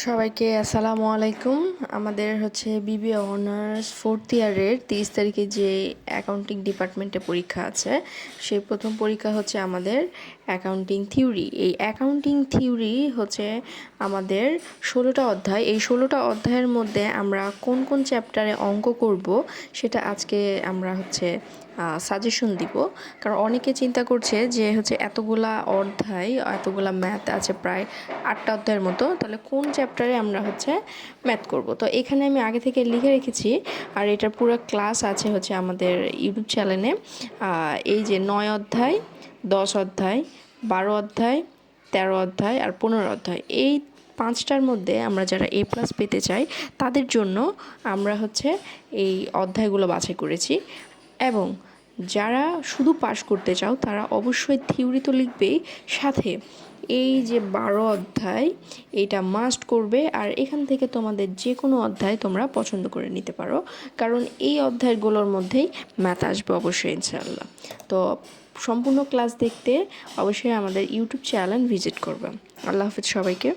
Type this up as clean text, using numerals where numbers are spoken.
সবাইকে আসসালামু আলাইকুম। আমাদের হচ্ছে বিবিএ অনার্স 4th ইয়ারের 30 তারিখে যে অ্যাকাউন্টিং ডিপার্টমেন্টে পরীক্ষা আছে, সেই প্রথম পরীক্ষা হচ্ছে আমাদের অ্যাকাউন্টিং থিওরি। এই অ্যাকাউন্টিং থিওরি হচ্ছে আমাদের 16টা অধ্যায়। এই 16টা অধ্যায়ের মধ্যে আমরা কোন কোন চ্যাপ্টারে অঙ্ক করব সেটা আজকে আমরা হচ্ছে সাজেশন দিব। কারণ অনেকে চিন্তা করছে যে হচ্ছে এতগুলা অধ্যায়, এতগুলা ম্যাথ আছে, প্রায় 8টা অধ্যায়ের মতো, তাহলে কোন চ্যাপ্টারে আমরা হচ্ছে ম্যাথ করব। তো এখানে আমি আগে থেকে লিখে রেখেছি, আর এটার পুরো ক্লাস আছে হচ্ছে আমাদের ইউটিউব চ্যানেলে। এই যে 9 অধ্যায়, 10 অধ্যায়, 12 অধ্যায়, 13 অধ্যায় আর 15 অধ্যায়, এই 5টার মধ্যে আমরা যারা A+ পেতে চাই তাদের জন্য আমরা হচ্ছে এই অধ্যায়গুলো বাছাই করেছি। এবং যারা শুধু পাস করতে চাও তারা অবশ্যই থিওরি তো লিখবেই, সাথে এই যে 12 অধ্যায় এইটা মাস্ট করবে। আর এখান থেকে তোমাদের যে কোনো অধ্যায় তোমরা পছন্দ করে নিতে পারো, কারণ এই অধ্যায়গুলোর মধ্যেই ম্যাথ আসবে অবশ্যই ইনশাআল্লাহ। তো সম্পূর্ণ ক্লাস দেখতে অবশ্যই আমাদের ইউটিউব চ্যানেল ভিজিট করবে। আল্লাহ হাফিজ সবাইকে।